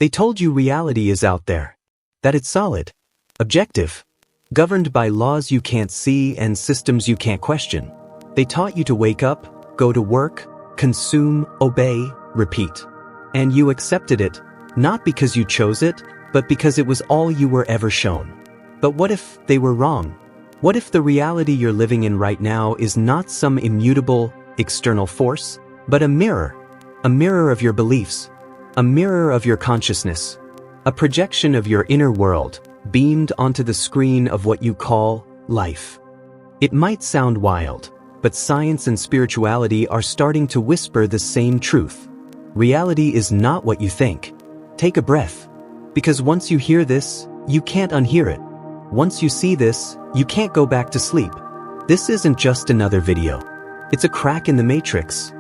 They told you reality is out there. That it's solid, objective, governed by laws you can't see and systems you can't question. They taught you to wake up, go to work, consume, obey, repeat. And you accepted it, not because you chose it, but because it was all you were ever shown. But what if they were wrong? What if the reality you're living in right now is not some immutable, external force, but a mirror of your beliefs, a mirror of your consciousness, a projection of your inner world, beamed onto the screen of what you call life. It might sound wild, but science and spirituality are starting to whisper the same truth. Reality is not what you think. Take a breath. Because once you hear this, you can't unhear it. Once you see this, you can't go back to sleep. This isn't just another video. It's a crack in the matrix.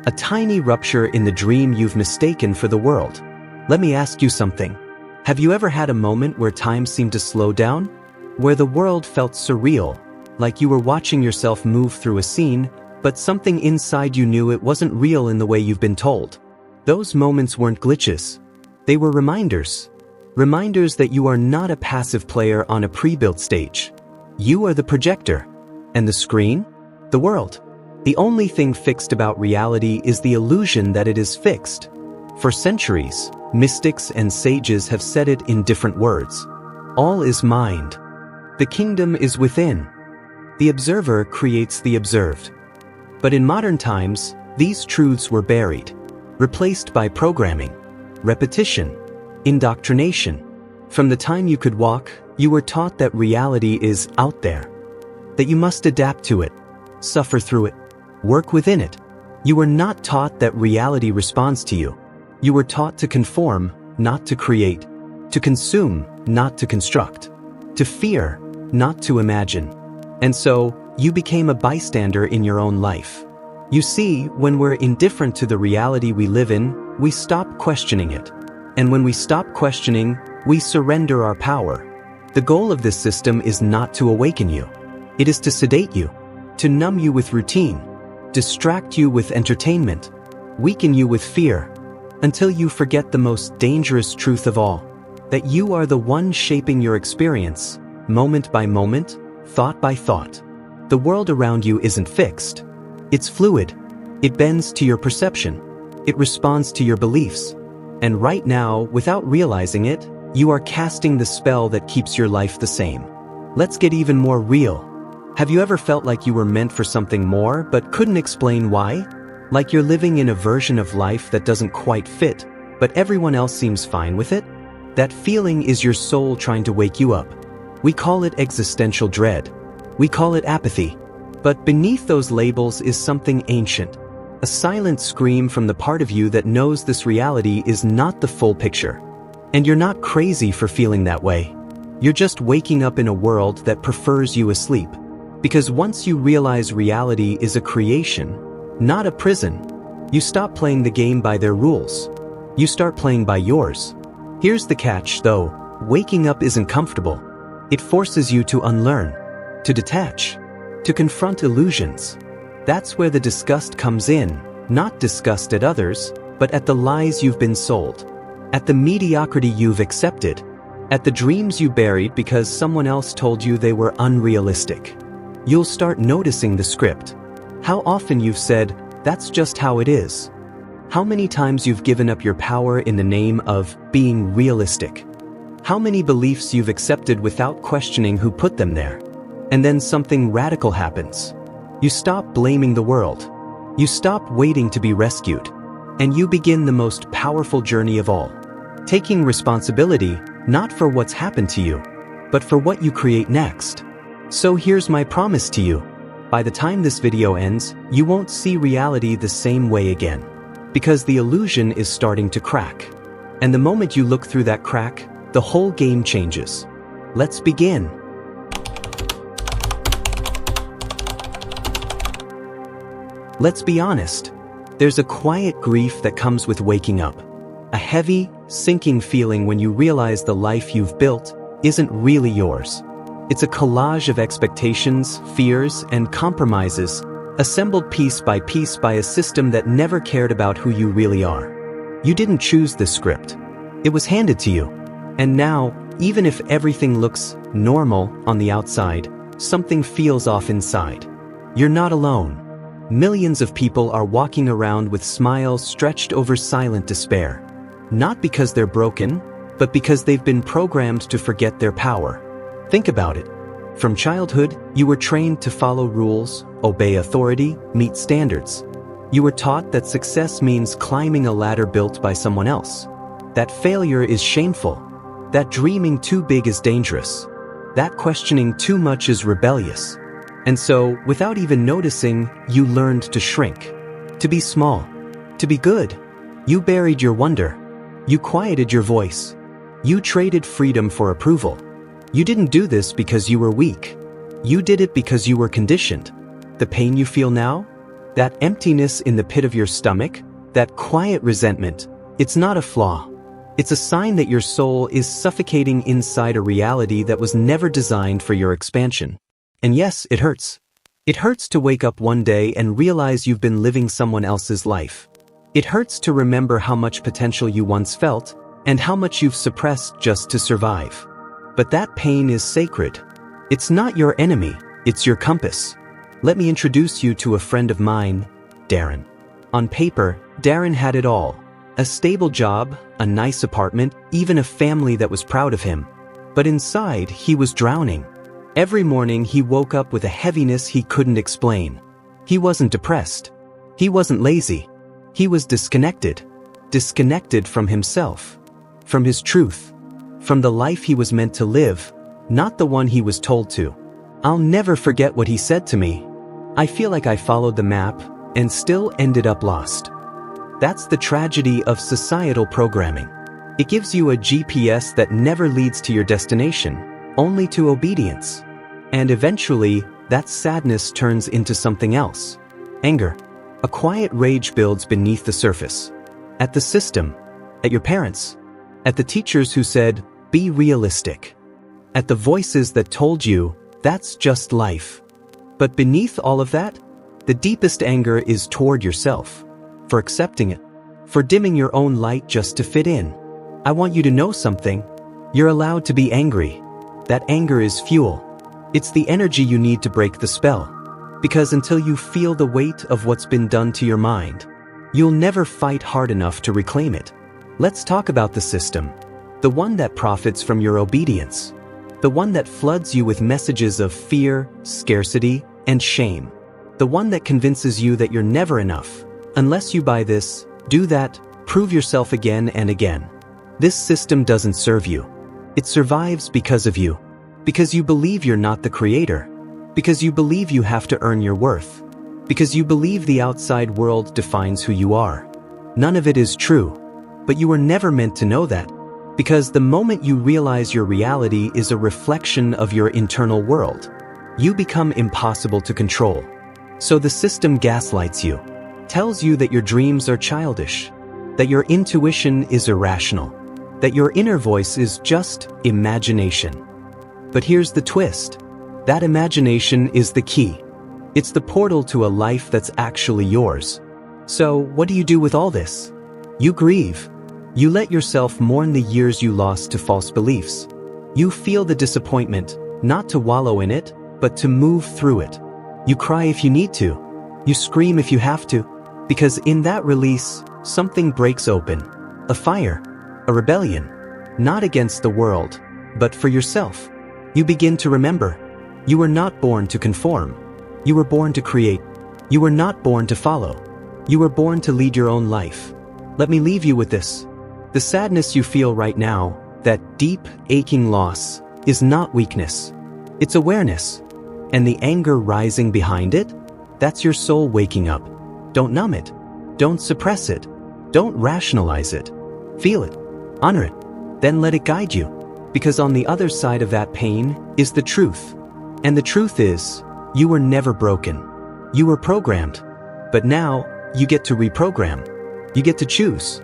A tiny rupture in the dream you've mistaken for the world. Let me ask you something. Have you ever had a moment where time seemed to slow down? Where the world felt surreal, like you were watching yourself move through a scene, but something inside you knew it wasn't real in the way you've been told? Those moments weren't glitches. They were reminders. Reminders that you are not a passive player on a pre-built stage. You are the projector. And the screen? The world. The only thing fixed about reality is the illusion that it is fixed. For centuries, mystics and sages have said it in different words. All is mind. The kingdom is within. The observer creates the observed. But in modern times, these truths were buried, replaced by programming, repetition, indoctrination. From the time you could walk, you were taught that reality is out there, that you must adapt to it, suffer through it, work within it. You were not taught that reality responds to you. You were taught to conform, not to create, to consume, not to construct, to fear, not to imagine. And so, you became a bystander in your own life. You see, when we're indifferent to the reality we live in, we stop questioning it. And when we stop questioning, we surrender our power. The goal of this system is not to awaken you. It is to sedate you, to numb you with routine, distract you with entertainment, weaken you with fear, until you forget the most dangerous truth of all, that you are the one shaping your experience, moment by moment, thought by thought. The world around you isn't fixed. It's fluid. It bends to your perception. It responds to your beliefs. And right now, without realizing it, you are casting the spell that keeps your life the same. Let's get even more real. Have you ever felt like you were meant for something more but couldn't explain why? Like you're living in a version of life that doesn't quite fit, but everyone else seems fine with it? That feeling is your soul trying to wake you up. We call it existential dread. We call it apathy. But beneath those labels is something ancient. A silent scream from the part of you that knows this reality is not the full picture. And you're not crazy for feeling that way. You're just waking up in a world that prefers you asleep. Because once you realize reality is a creation, not a prison, you stop playing the game by their rules. You start playing by yours. Here's the catch, though. Waking up isn't comfortable. It forces you to unlearn, to detach, to confront illusions. That's where the disgust comes in, not disgust at others, but at the lies you've been sold, at the mediocrity you've accepted, at the dreams you buried because someone else told you they were unrealistic. You'll start noticing the script. How often you've said, "That's just how it is." How many times you've given up your power in the name of being realistic. How many beliefs you've accepted without questioning who put them there. And then something radical happens. You stop blaming the world. You stop waiting to be rescued. And you begin the most powerful journey of all. Taking responsibility, not for what's happened to you, but for what you create next. So here's my promise to you. By the time this video ends, you won't see reality the same way again. Because the illusion is starting to crack. And the moment you look through that crack, the whole game changes. Let's begin. Let's be honest. There's a quiet grief that comes with waking up. A heavy, sinking feeling when you realize the life you've built isn't really yours. It's a collage of expectations, fears, and compromises, assembled piece by a system that never cared about who you really are. You didn't choose this script. It was handed to you. And now, even if everything looks normal on the outside, something feels off inside. You're not alone. Millions of people are walking around with smiles stretched over silent despair. Not because they're broken, but because they've been programmed to forget their power. Think about it. From childhood, you were trained to follow rules, obey authority, meet standards. You were taught that success means climbing a ladder built by someone else. That failure is shameful. That dreaming too big is dangerous. That questioning too much is rebellious. And so, without even noticing, you learned to shrink. To be small. To be good. You buried your wonder. You quieted your voice. You traded freedom for approval. You didn't do this because you were weak. You did it because you were conditioned. The pain you feel now? That emptiness in the pit of your stomach? That quiet resentment? It's not a flaw. It's a sign that your soul is suffocating inside a reality that was never designed for your expansion. And yes, it hurts. It hurts to wake up one day and realize you've been living someone else's life. It hurts to remember how much potential you once felt, and how much you've suppressed just to survive. But that pain is sacred. It's not your enemy, it's your compass. Let me introduce you to a friend of mine, Darren. On paper, Darren had it all. A stable job, a nice apartment, even a family that was proud of him. But inside, he was drowning. Every morning he woke up with a heaviness he couldn't explain. He wasn't depressed. He wasn't lazy. He was disconnected. Disconnected from himself. From his truth. From the life he was meant to live, not the one he was told to. I'll never forget what he said to me. I feel like I followed the map and still ended up lost. That's the tragedy of societal programming. It gives you a GPS that never leads to your destination, only to obedience. And eventually, that sadness turns into something else. Anger. A quiet rage builds beneath the surface. At the system. At your parents. At the teachers who said, be realistic. At the voices that told you, that's just life. But beneath all of that, the deepest anger is toward yourself. For accepting it. For dimming your own light just to fit in. I want you to know something. You're allowed to be angry. That anger is fuel. It's the energy you need to break the spell. Because until you feel the weight of what's been done to your mind, you'll never fight hard enough to reclaim it. Let's talk about the system. The one that profits from your obedience. The one that floods you with messages of fear, scarcity, and shame. The one that convinces you that you're never enough. Unless you buy this, do that, prove yourself again and again. This system doesn't serve you. It survives because of you. Because you believe you're not the creator. Because you believe you have to earn your worth. Because you believe the outside world defines who you are. None of it is true. But you were never meant to know that. Because the moment you realize your reality is a reflection of your internal world, you become impossible to control. So the system gaslights you. Tells you that your dreams are childish, that your intuition is irrational, that your inner voice is just imagination. But here's the twist. That imagination is the key. It's the portal to a life that's actually yours. So, what do you do with all this? You grieve. You let yourself mourn the years you lost to false beliefs. You feel the disappointment, not to wallow in it, but to move through it. You cry if you need to. You scream if you have to. Because in that release, something breaks open. A fire. A rebellion. Not against the world, but for yourself. You begin to remember. You were not born to conform. You were born to create. You were not born to follow. You were born to lead your own life. Let me leave you with this. The sadness you feel right now, that deep, aching loss, is not weakness. It's awareness. And the anger rising behind it? That's your soul waking up. Don't numb it. Don't suppress it. Don't rationalize it. Feel it. Honor it. Then let it guide you. Because on the other side of that pain is the truth. And the truth is, you were never broken. You were programmed. But now, you get to reprogram. You get to choose.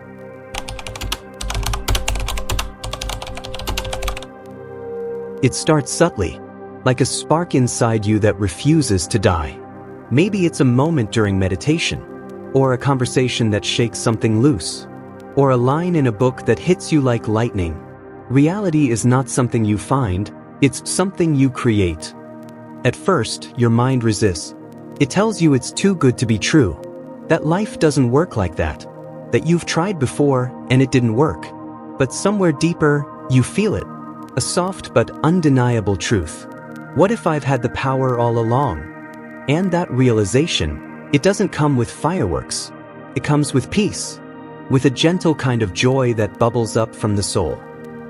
It starts subtly, like a spark inside you that refuses to die. Maybe it's a moment during meditation, or a conversation that shakes something loose. or a line in a book that hits you like lightning. Reality is not something you find, it's something you create. At first, your mind resists. It tells you it's too good to be true, that life doesn't work like that you've tried before and it didn't work. But somewhere deeper, you feel it, a soft but undeniable truth. What if I've had the power all along? And that realization, it doesn't come with fireworks. It comes with peace, with a gentle kind of joy that bubbles up from the soul.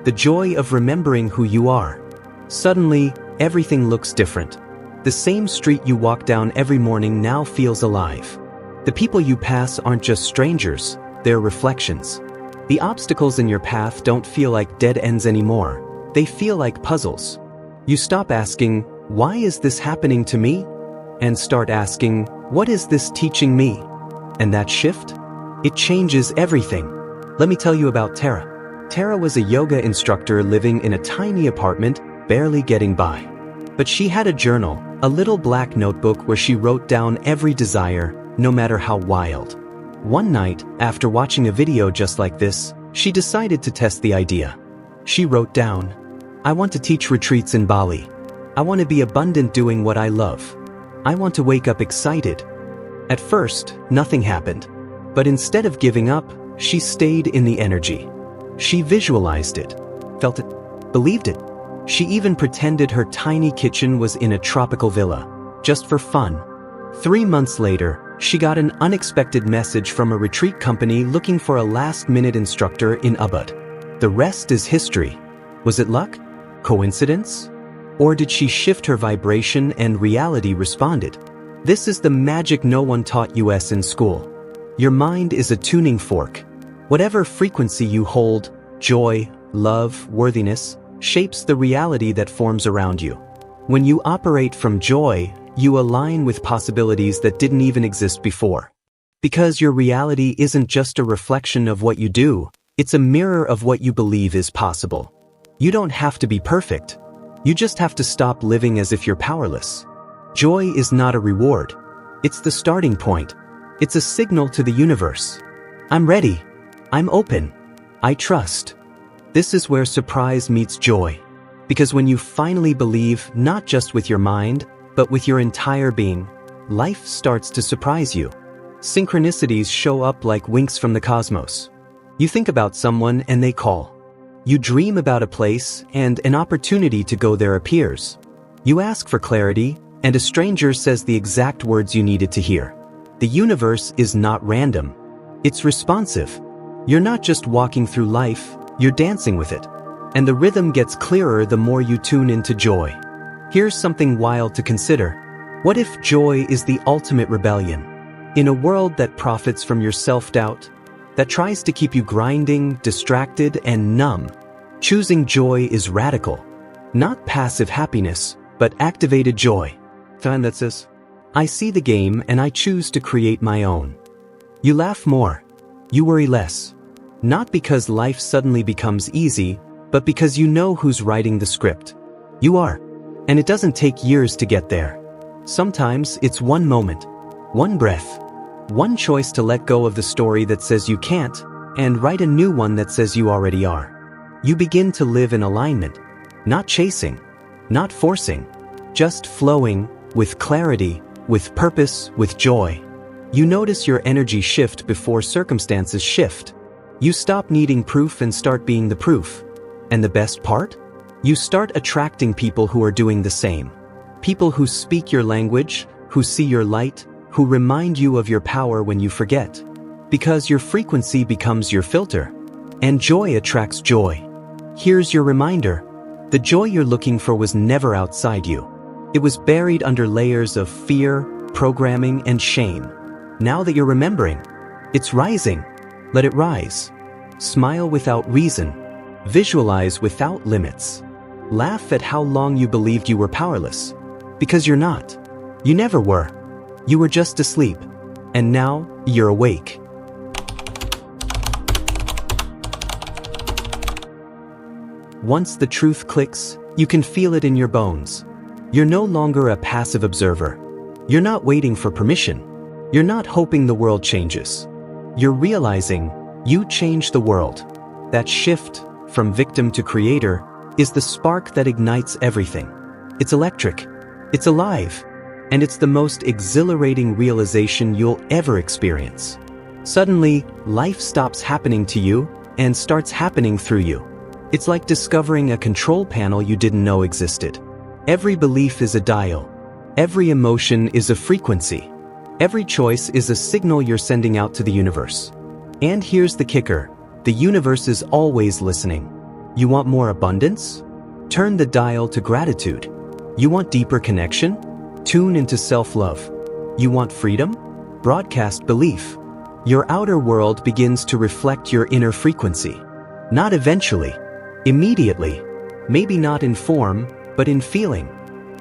The joy of remembering who you are. Suddenly, everything looks different. The same street you walk down every morning now feels alive. The people you pass aren't just strangers, they're reflections. The obstacles in your path don't feel like dead ends anymore. They feel like puzzles. You stop asking, why is this happening to me? And start asking, what is this teaching me? And that shift? It changes everything. Let me tell you about Tara. Tara was a yoga instructor living in a tiny apartment, barely getting by. But she had a journal, a little black notebook where she wrote down every desire, no matter how wild. One night, after watching a video just like this, she decided to test the idea. She wrote down, I want to teach retreats in Bali. I want to be abundant doing what I love. I want to wake up excited. At first, nothing happened. But instead of giving up, she stayed in the energy. She visualized it, felt it, believed it. She even pretended her tiny kitchen was in a tropical villa, just for fun. 3 months later, she got an unexpected message from a retreat company looking for a last-minute instructor in Ubud. The rest is history. Was it luck? Coincidence? Or did she shift her vibration and reality responded? This is the magic no one taught us in school. Your mind is a tuning fork. Whatever frequency you hold, joy, love, worthiness, shapes the reality that forms around you. When you operate from joy, you align with possibilities that didn't even exist before. Because your reality isn't just a reflection of what you do, it's a mirror of what you believe is possible. You don't have to be perfect. You just have to stop living as if you're powerless. Joy is not a reward. It's the starting point. It's a signal to the universe. I'm ready. I'm open. I trust. This is where surprise meets joy. Because when you finally believe, not just with your mind, but with your entire being, life starts to surprise you. Synchronicities show up like winks from the cosmos. You think about someone and they call. You dream about a place and an opportunity to go there appears. You ask for clarity and a stranger says the exact words you needed to hear. The universe is not random. It's responsive. You're not just walking through life, you're dancing with it. And the rhythm gets clearer the more you tune into joy. Here's something wild to consider. What if joy is the ultimate rebellion? In a world that profits from your self-doubt, that tries to keep you grinding, distracted, and numb, choosing joy is radical. Not passive happiness, but activated joy. Time that says, I see the game and I choose to create my own. You laugh more. You worry less. Not because life suddenly becomes easy, but because you know who's writing the script. You are. And it doesn't take years to get there. Sometimes it's one moment, one breath, one choice to let go of the story that says you can't, and write a new one that says you already are. You begin to live in alignment, not chasing, not forcing, just flowing, with clarity, with purpose, with joy. You notice your energy shift before circumstances shift. You stop needing proof and start being the proof. And the best part? You start attracting people who are doing the same. People who speak your language, who see your light, who remind you of your power when you forget. Because your frequency becomes your filter. And joy attracts joy. Here's your reminder. The joy you're looking for was never outside you. It was buried under layers of fear, programming, and shame. Now that you're remembering, it's rising. Let it rise. Smile without reason. Visualize without limits. Laugh at how long you believed you were powerless. Because you're not. You never were. You were just asleep. And now, you're awake. Once the truth clicks, you can feel it in your bones. You're no longer a passive observer. You're not waiting for permission. You're not hoping the world changes. You're realizing, You change the world. That shift, from victim to creator, is the spark that ignites everything. It's electric. It's alive. And it's the most exhilarating realization you'll ever experience. Suddenly, life stops happening to you and starts happening through you. It's like discovering a control panel you didn't know existed. Every belief is a dial. Every emotion is a frequency. Every choice is a signal you're sending out to the universe. And here's the kicker. The universe is always listening. You want more abundance? Turn the dial to gratitude. You want deeper connection? Tune into self-love. You want freedom? Broadcast belief. Your outer world begins to reflect your inner frequency. Not eventually. Immediately. Maybe not in form, but in feeling.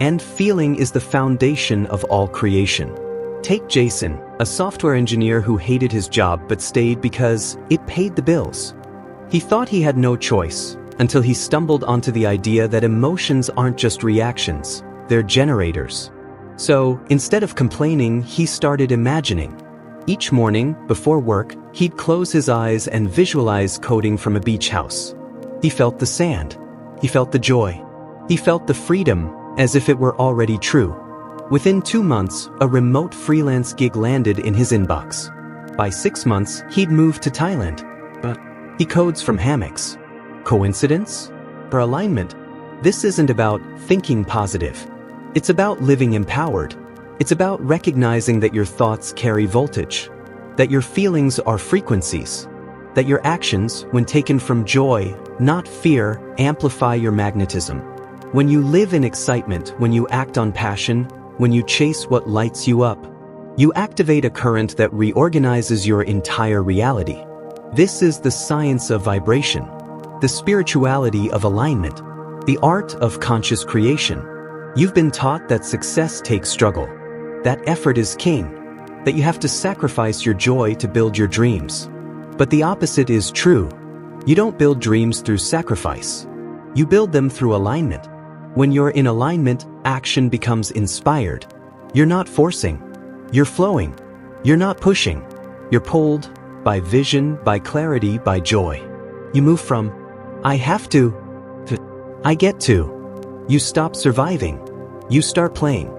And feeling is the foundation of all creation. Take Jason, a software engineer who hated his job but stayed because it paid the bills. He thought he had no choice, until he stumbled onto the idea that emotions aren't just reactions, they're generators. So, instead of complaining, he started imagining. Each morning, before work, he'd close his eyes and visualize coding from a beach house. He felt the sand. He felt the joy. He felt the freedom, as if it were already true. Within 2 months, a remote freelance gig landed in his inbox. By 6 months, he'd moved to Thailand. But he codes from hammocks. Coincidence? Or alignment? This isn't about thinking positive. It's about living empowered. It's about recognizing that your thoughts carry voltage, that your feelings are frequencies, that your actions, when taken from joy, not fear, amplify your magnetism. When you live in excitement, when you act on passion, when you chase what lights you up, you activate a current that reorganizes your entire reality. This is the science of vibration, the spirituality of alignment, the art of conscious creation. You've been taught that success takes struggle, that effort is king, that you have to sacrifice your joy to build your dreams. But the opposite is true. You don't build dreams through sacrifice. You build them through alignment. When you're in alignment, action becomes inspired. You're not forcing. You're flowing. You're not pushing. You're pulled by vision, by clarity, by joy. You move from, I have to I get to. You stop surviving. You start playing.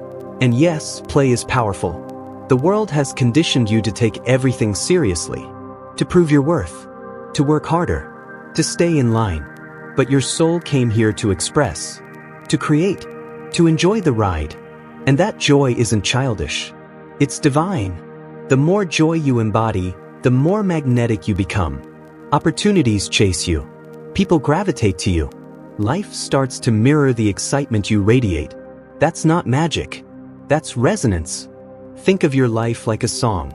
And yes, play is powerful. The world has conditioned you to take everything seriously, to prove your worth, to work harder, to stay in line. But your soul came here to express, to create, to enjoy the ride. And that joy isn't childish. It's divine. The more joy you embody, the more magnetic you become. Opportunities chase you. People gravitate to you. Life starts to mirror the excitement you radiate. That's not magic. That's resonance. Think of your life like a song.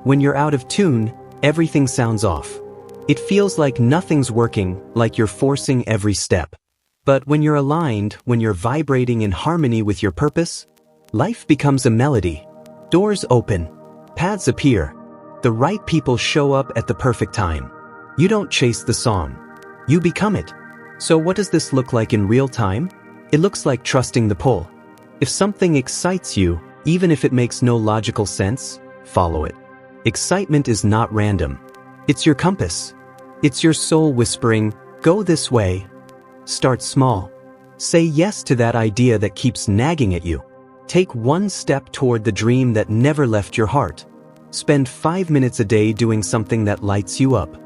When you're out of tune, everything sounds off. It feels like nothing's working, like you're forcing every step. But when you're aligned, when you're vibrating in harmony with your purpose, life becomes a melody. Doors open. Paths appear. The right people show up at the perfect time. You don't chase the song. You become it. So what does this look like in real time? It looks like trusting the pull. If something excites you, even if it makes no logical sense, follow it. Excitement is not random. It's your compass. It's your soul whispering, go this way. Start small. Say yes to that idea that keeps nagging at you. Take one step toward the dream that never left your heart. Spend 5 minutes a day doing something that lights you up.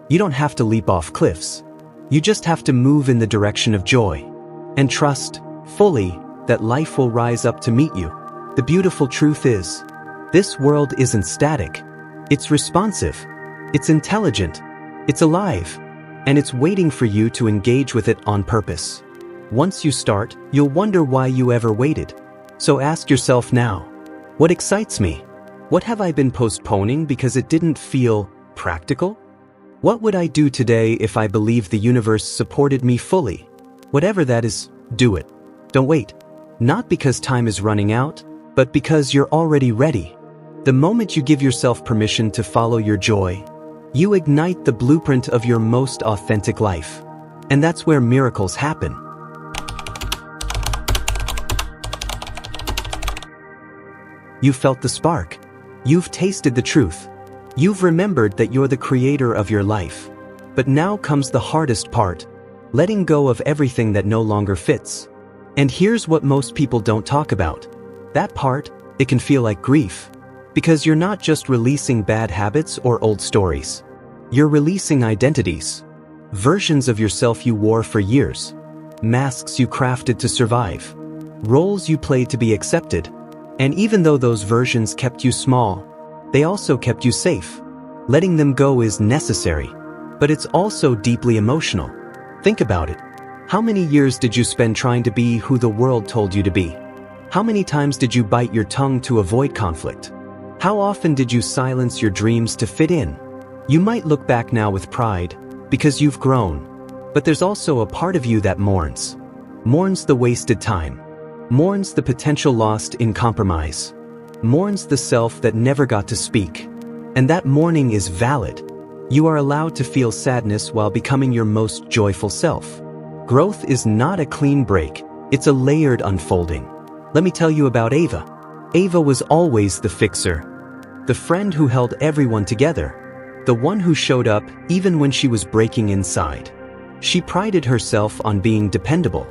You don't have to leap off cliffs. You just have to move in the direction of joy. And trust, fully, that life will rise up to meet you. The beautiful truth is, this world isn't static. It's responsive. It's intelligent. It's alive. And it's waiting for you to engage with it on purpose. Once you start, you'll wonder why you ever waited. So ask yourself now, what excites me? What have I been postponing because it didn't feel practical? What would I do today if I believed the universe supported me fully? Whatever that is, do it. Don't wait. Not because time is running out, but because you're already ready. The moment you give yourself permission to follow your joy, you ignite the blueprint of your most authentic life. And that's where miracles happen. You felt the spark. You've tasted the truth. You've remembered that you're the creator of your life. But now comes the hardest part, letting go of everything that no longer fits. And here's what most people don't talk about. That part, it can feel like grief. Because you're not just releasing bad habits or old stories. You're releasing identities. Versions of yourself you wore for years. Masks you crafted to survive. Roles you played to be accepted. And even though those versions kept you small, they also kept you safe. Letting them go is necessary. But it's also deeply emotional. Think about it. How many years did you spend trying to be who the world told you to be? How many times did you bite your tongue to avoid conflict? How often did you silence your dreams to fit in? You might look back now with pride, because you've grown. But there's also a part of you that mourns. Mourns the wasted time. Mourns the potential lost in compromise. Mourns the self that never got to speak. And that mourning is valid. You are allowed to feel sadness while becoming your most joyful self. Growth is not a clean break, it's a layered unfolding. Let me tell you about Ava. Ava was always the fixer. The friend who held everyone together. The one who showed up even when she was breaking inside. She prided herself on being dependable.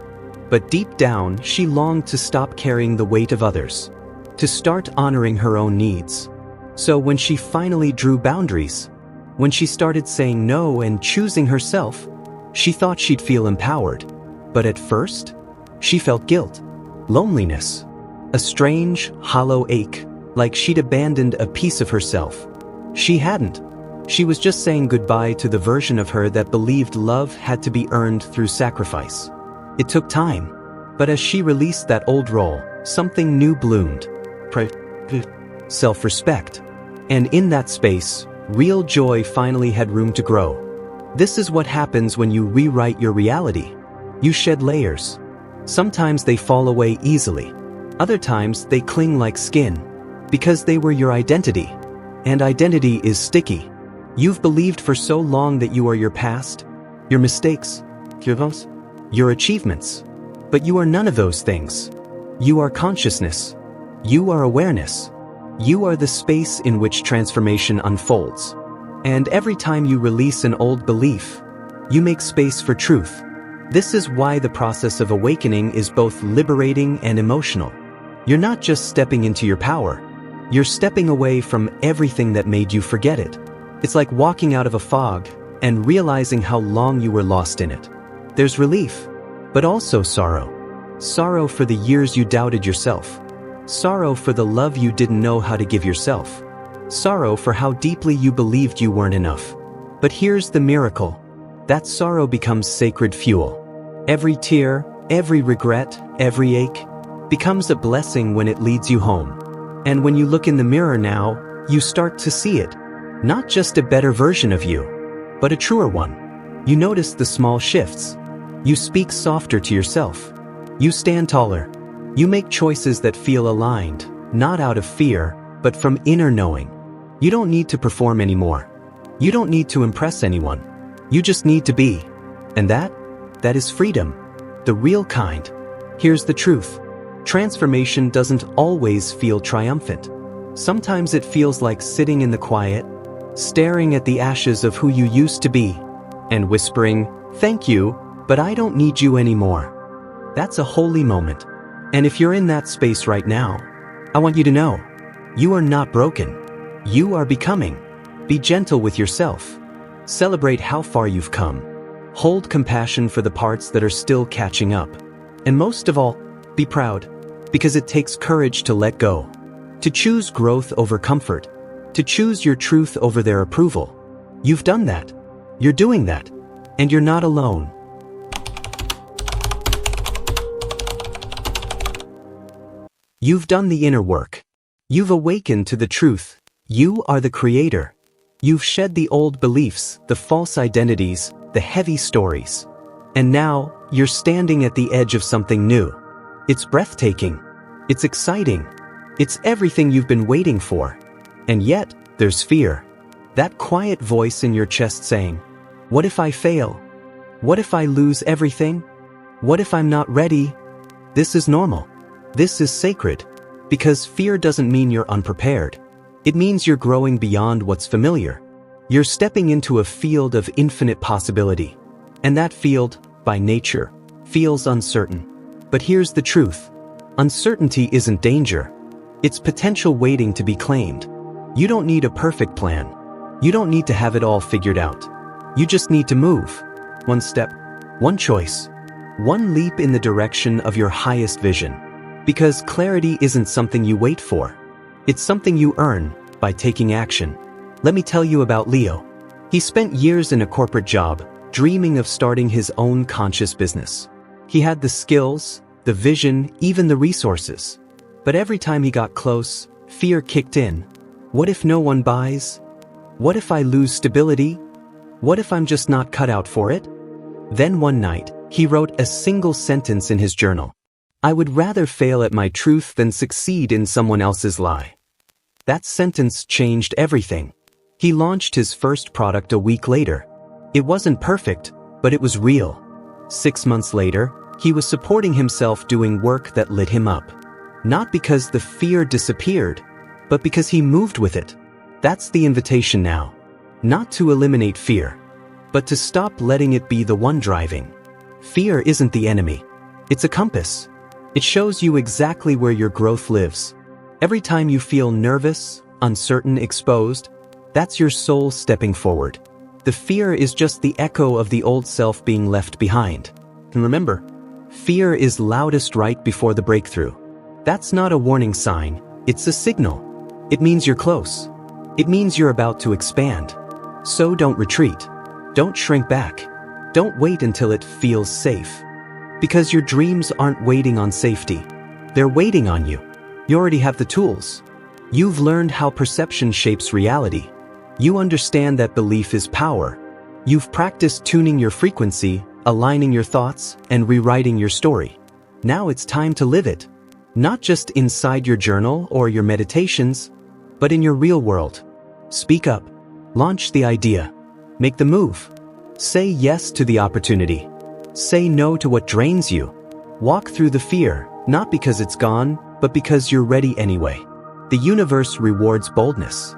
But deep down, she longed to stop carrying the weight of others. To start honoring her own needs. So when she finally drew boundaries, when she started saying no and choosing herself, she thought she'd feel empowered. But at first, she felt guilt, loneliness, a strange, hollow ache, like she'd abandoned a piece of herself. She hadn't. She was just saying goodbye to the version of her that believed love had to be earned through sacrifice. It took time, but as she released that old role, something new bloomed. Self-respect. And in that space, real joy finally had room to grow. This is what happens when you rewrite your reality. You shed layers. Sometimes they fall away easily. Other times they cling like skin. Because they were your identity. And identity is sticky. You've believed for so long that you are your past, your mistakes, your achievements. But you are none of those things. You are consciousness. You are awareness. You are the space in which transformation unfolds. And every time you release an old belief, you make space for truth. This is why the process of awakening is both liberating and emotional. You're not just stepping into your power. You're stepping away from everything that made you forget it. It's like walking out of a fog and realizing how long you were lost in it. There's relief, but also sorrow. Sorrow for the years you doubted yourself. Sorrow for the love you didn't know how to give yourself. Sorrow for how deeply you believed you weren't enough. But here's the miracle. That sorrow becomes sacred fuel. Every tear, every regret, every ache becomes a blessing when it leads you home. And when you look in the mirror now, you start to see it. Not just a better version of you, but a truer one. You notice the small shifts. You speak softer to yourself. You stand taller. You make choices that feel aligned, not out of fear, but from inner knowing. You don't need to perform anymore. You don't need to impress anyone. You just need to be. And that is freedom. The real kind. Here's the truth. Transformation doesn't always feel triumphant. Sometimes it feels like sitting in the quiet, staring at the ashes of who you used to be, and whispering, "Thank you, but I don't need you anymore." That's a holy moment. And if you're in that space right now, I want you to know, you are not broken. You are becoming. Be gentle with yourself. Celebrate how far you've come. Hold compassion for the parts that are still catching up. And most of all, be proud, because it takes courage to let go. To choose growth over comfort. To choose your truth over their approval. You've done that. You're doing that. And you're not alone. You've done the inner work. You've awakened to the truth. You are the creator. You've shed the old beliefs, the false identities, the heavy stories. And now, you're standing at the edge of something new. It's breathtaking. It's exciting. It's everything you've been waiting for. And yet, there's fear. That quiet voice in your chest saying, "What if I fail? What if I lose everything? What if I'm not ready?" This is normal. This is sacred. Because fear doesn't mean you're unprepared. It means you're growing beyond what's familiar. You're stepping into a field of infinite possibility. And that field, by nature, feels uncertain. But here's the truth. Uncertainty isn't danger. It's potential waiting to be claimed. You don't need a perfect plan. You don't need to have it all figured out. You just need to move. One step, one choice, one leap in the direction of your highest vision. Because clarity isn't something you wait for. It's something you earn by taking action. Let me tell you about Leo. He spent years in a corporate job, dreaming of starting his own conscious business. He had the skills, the vision, even the resources. But every time he got close, fear kicked in. What if no one buys? What if I lose stability? What if I'm just not cut out for it? Then one night, he wrote a single sentence in his journal. I would rather fail at my truth than succeed in someone else's lie. That sentence changed everything. He launched his first product a week later. It wasn't perfect, but it was real. 6 months later, he was supporting himself doing work that lit him up. Not because the fear disappeared, but because he moved with it. That's the invitation now. Not to eliminate fear, but to stop letting it be the one driving. Fear isn't the enemy. It's a compass. It shows you exactly where your growth lives. Every time you feel nervous, uncertain, exposed, that's your soul stepping forward. The fear is just the echo of the old self being left behind. And remember, fear is loudest right before the breakthrough. That's not a warning sign, it's a signal. It means you're close. It means you're about to expand. So don't retreat. Don't shrink back. Don't wait until it feels safe. Because your dreams aren't waiting on safety. They're waiting on you. You already have the tools. You've learned how perception shapes reality. You understand that belief is power. You've practiced tuning your frequency, aligning your thoughts, and rewriting your story. Now it's time to live it. Not just inside your journal or your meditations, but in your real world. Speak up. Launch the idea. Make the move. Say yes to the opportunity. Say no to what drains you. Walk through the fear, not because it's gone, but because you're ready anyway. The universe rewards boldness.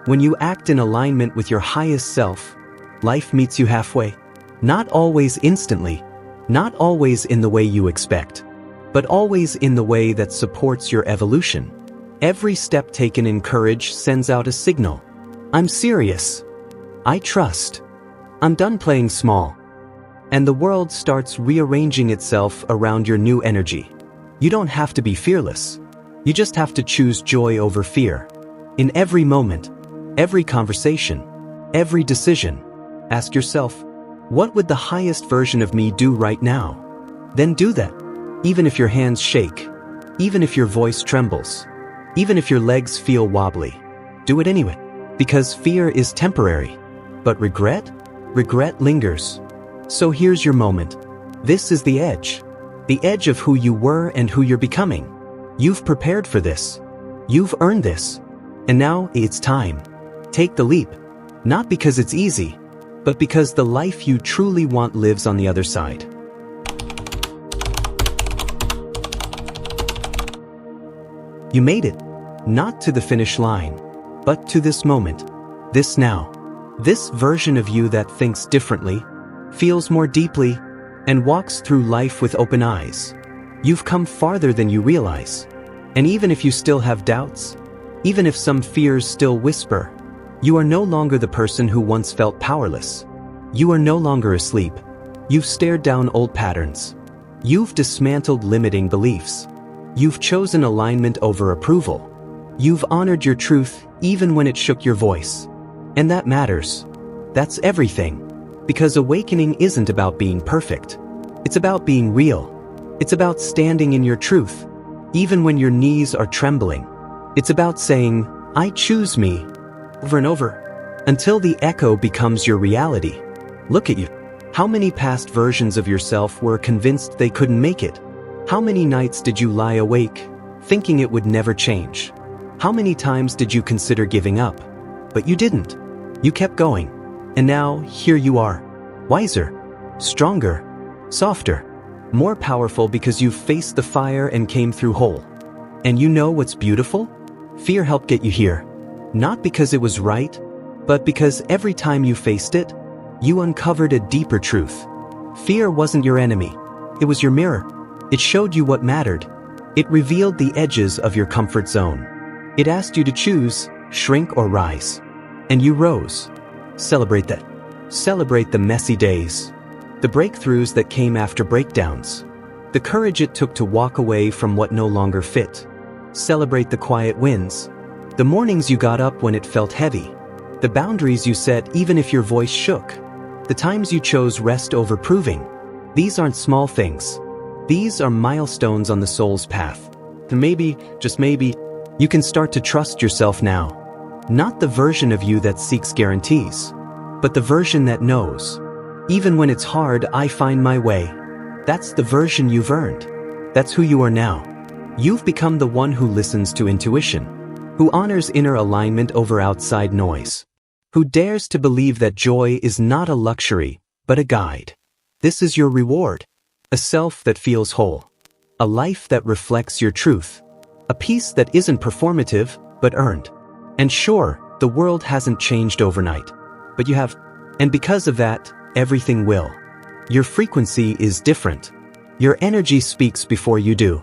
When you act in alignment with your highest self, life meets you halfway. Not always instantly, not always in the way you expect, but always in the way that supports your evolution. Every step taken in courage sends out a signal. I'm serious. I trust. I'm done playing small. And the world starts rearranging itself around your new energy. You don't have to be fearless. You just have to choose joy over fear. In every moment, every conversation, every decision, ask yourself, what would the highest version of me do right now? Then do that. Even if your hands shake, even if your voice trembles, even if your legs feel wobbly, do it anyway. Because fear is temporary, but regret lingers. So here's your moment. This is the edge of who you were and who you're becoming. You've prepared for this. You've earned this. And now it's time. Take the leap. Not because it's easy, but because the life you truly want lives on the other side. You made it. Not to the finish line, but to this moment. This now. This version of you that thinks differently, feels more deeply, and walks through life with open eyes. You've come farther than you realize. And even if you still have doubts, even if some fears still whisper, you are no longer the person who once felt powerless. You are no longer asleep. You've stared down old patterns. You've dismantled limiting beliefs. You've chosen alignment over approval. You've honored your truth even when it shook your voice. And that matters. That's everything. Because awakening isn't about being perfect. It's about being real. It's about standing in your truth, even when your knees are trembling. It's about saying, I choose me, over and over, until the echo becomes your reality. Look at you. How many past versions of yourself were convinced they couldn't make it? How many nights did you lie awake, thinking it would never change? How many times did you consider giving up? But you didn't. You kept going. And now, here you are. Wiser, stronger, softer, more powerful because you've faced the fire and came through whole. And you know what's beautiful? Fear helped get you here. Not because it was right, but because every time you faced it, you uncovered a deeper truth. Fear wasn't your enemy. It was your mirror. It showed you what mattered. It revealed the edges of your comfort zone. It asked you to choose, shrink or rise. And you rose. Celebrate that. Celebrate the messy days. The breakthroughs that came after breakdowns. The courage it took to walk away from what no longer fit. Celebrate the quiet wins. The mornings you got up when it felt heavy. The boundaries you set even if your voice shook. The times you chose rest over proving. These aren't small things. These are milestones on the soul's path. And maybe, just maybe, you can start to trust yourself now. Not the version of you that seeks guarantees, but the version that knows. Even when it's hard, I find my way. That's the version you've earned. That's who you are now. You've become the one who listens to intuition, who honors inner alignment over outside noise, who dares to believe that joy is not a luxury, but a guide. This is your reward. A self that feels whole. A life that reflects your truth. A peace that isn't performative, but earned. And sure, the world hasn't changed overnight, but you have. And because of that, everything will. Your frequency is different. Your energy speaks before you do.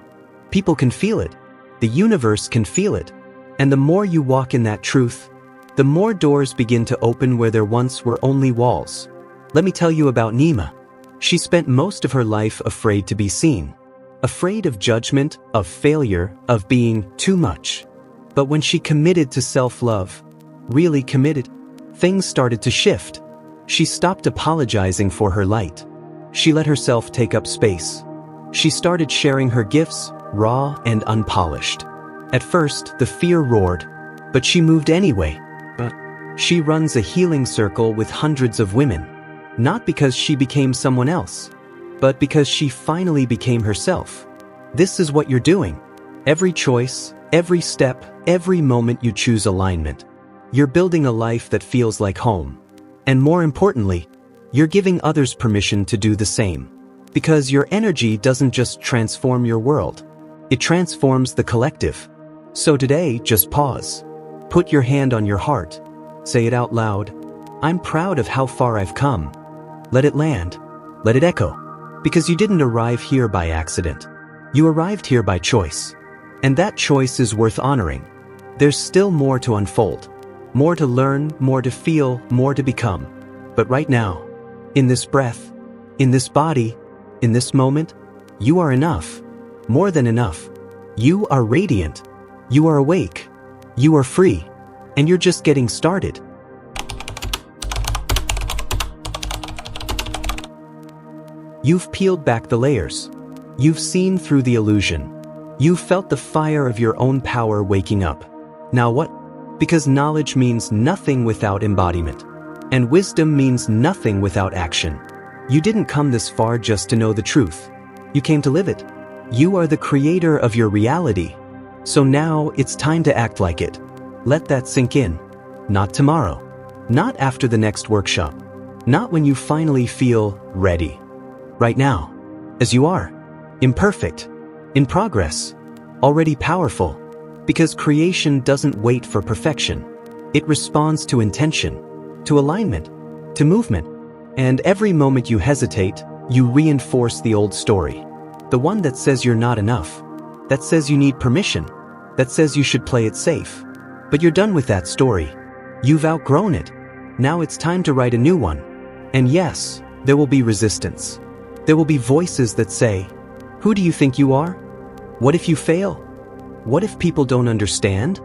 People can feel it. The universe can feel it. And the more you walk in that truth, the more doors begin to open where there once were only walls. Let me tell you about Nima. She spent most of her life afraid to be seen. Afraid of judgment, of failure, of being too much. But when she committed to self-love, really committed, things started to shift. She stopped apologizing for her light. She let herself take up space. She started sharing her gifts, raw and unpolished. At first, the fear roared, but she moved anyway. But she runs a healing circle with hundreds of women. Not because she became someone else, but because she finally became herself. This is what you're doing. Every choice, every step, every moment you choose alignment. You're building a life that feels like home. And more importantly, you're giving others permission to do the same. Because your energy doesn't just transform your world. It transforms the collective. So today, just pause. Put your hand on your heart. Say it out loud. I'm proud of how far I've come. Let it land. Let it echo. Because you didn't arrive here by accident. You arrived here by choice. And that choice is worth honoring. There's still more to unfold. More to learn, more to feel, more to become. But right now, in this breath, in this body, in this moment, you are enough. More than enough. You are radiant. You are awake. You are free. And you're just getting started. You've peeled back the layers. You've seen through the illusion. You've felt the fire of your own power waking up. Now what? Because knowledge means nothing without embodiment. And wisdom means nothing without action. You didn't come this far just to know the truth. You came to live it. You are the creator of your reality. So now it's time to act like it. Let that sink in. Not tomorrow. Not after the next workshop. Not when you finally feel ready. Right now. As you are. Imperfect. In progress. Already powerful. Because creation doesn't wait for perfection. It responds to intention. To alignment. To movement. And every moment you hesitate, you reinforce the old story. The one that says you're not enough. That says you need permission. That says you should play it safe. But you're done with that story. You've outgrown it. Now it's time to write a new one. And yes, there will be resistance. There will be voices that say, who do you think you are? What if you fail? What if people don't understand?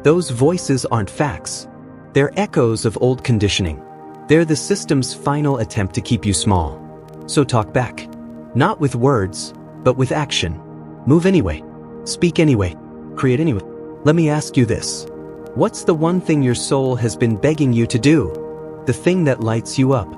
Those voices aren't facts. They're echoes of old conditioning. They're the system's final attempt to keep you small. So talk back. Not with words, but with action. Move anyway. Speak anyway. Create anyway. Let me ask you this. What's the one thing your soul has been begging you to do? The thing that lights you up,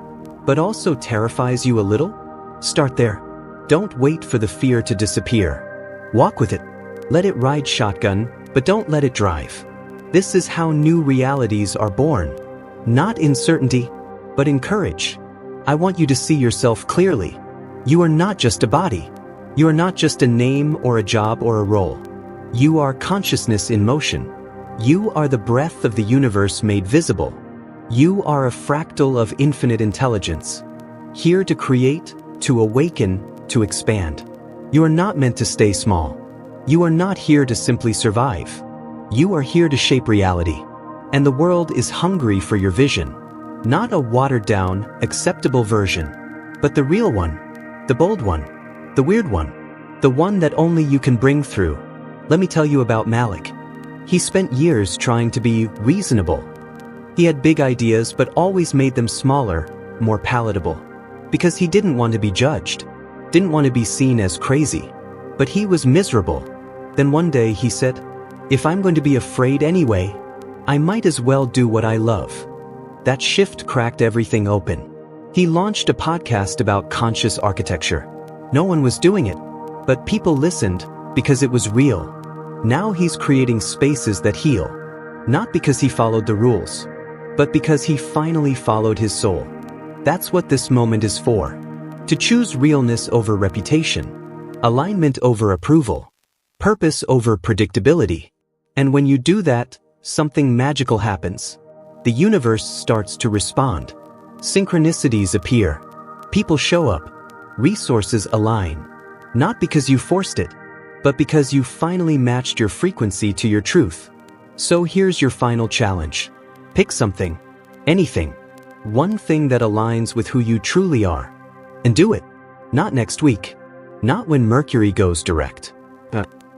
but also terrifies you a little? Start there. Don't wait for the fear to disappear. Walk with it. Let it ride shotgun, but don't let it drive. This is how new realities are born. Not in certainty, but in courage. I want you to see yourself clearly. You are not just a body. You are not just a name or a job or a role. You are consciousness in motion. You are the breath of the universe made visible. You are a fractal of infinite intelligence, here to create, to awaken, to expand. You are not meant to stay small. You are not here to simply survive. You are here to shape reality. And the world is hungry for your vision. Not a watered-down, acceptable version, but the real one, the bold one, the weird one, the one that only you can bring through. Let me tell you about Malik. He spent years trying to be reasonable. He had big ideas but always made them smaller, more palatable. Because he didn't want to be judged, didn't want to be seen as crazy. But he was miserable. Then one day he said, "If I'm going to be afraid anyway, I might as well do what I love." That shift cracked everything open. He launched a podcast about conscious architecture. No one was doing it, but people listened because it was real. Now he's creating spaces that heal, not because he followed the rules, but because he finally followed his soul. That's what this moment is for. To choose realness over reputation, alignment over approval, purpose over predictability. And when you do that, something magical happens. The universe starts to respond. Synchronicities appear. People show up. Resources align. Not because you forced it, but because you finally matched your frequency to your truth. So here's your final challenge. Pick something, anything, one thing that aligns with who you truly are. And do it. Not next week. Not when Mercury goes direct.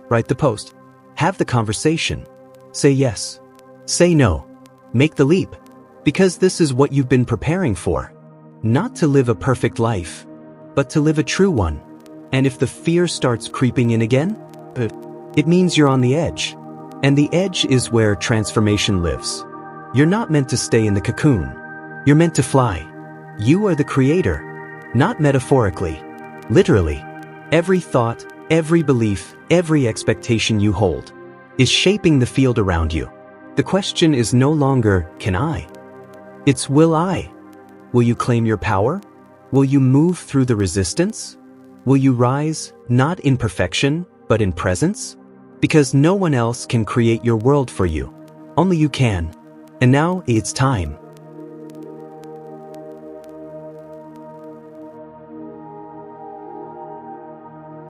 Write the post. Have the conversation. Say yes. Say no. Make the leap. Because this is what you've been preparing for. Not to live a perfect life, but to live a true one. And if the fear starts creeping in again, it means you're on the edge. And the edge is where transformation lives. You're not meant to stay in the cocoon. You're meant to fly. You are the creator. Not metaphorically. Literally. Every thought, every belief, every expectation you hold is shaping the field around you. The question is no longer, can I? It's, will I? Will you claim your power? Will you move through the resistance? Will you rise, not in perfection, but in presence? Because no one else can create your world for you. Only you can. And now, it's time.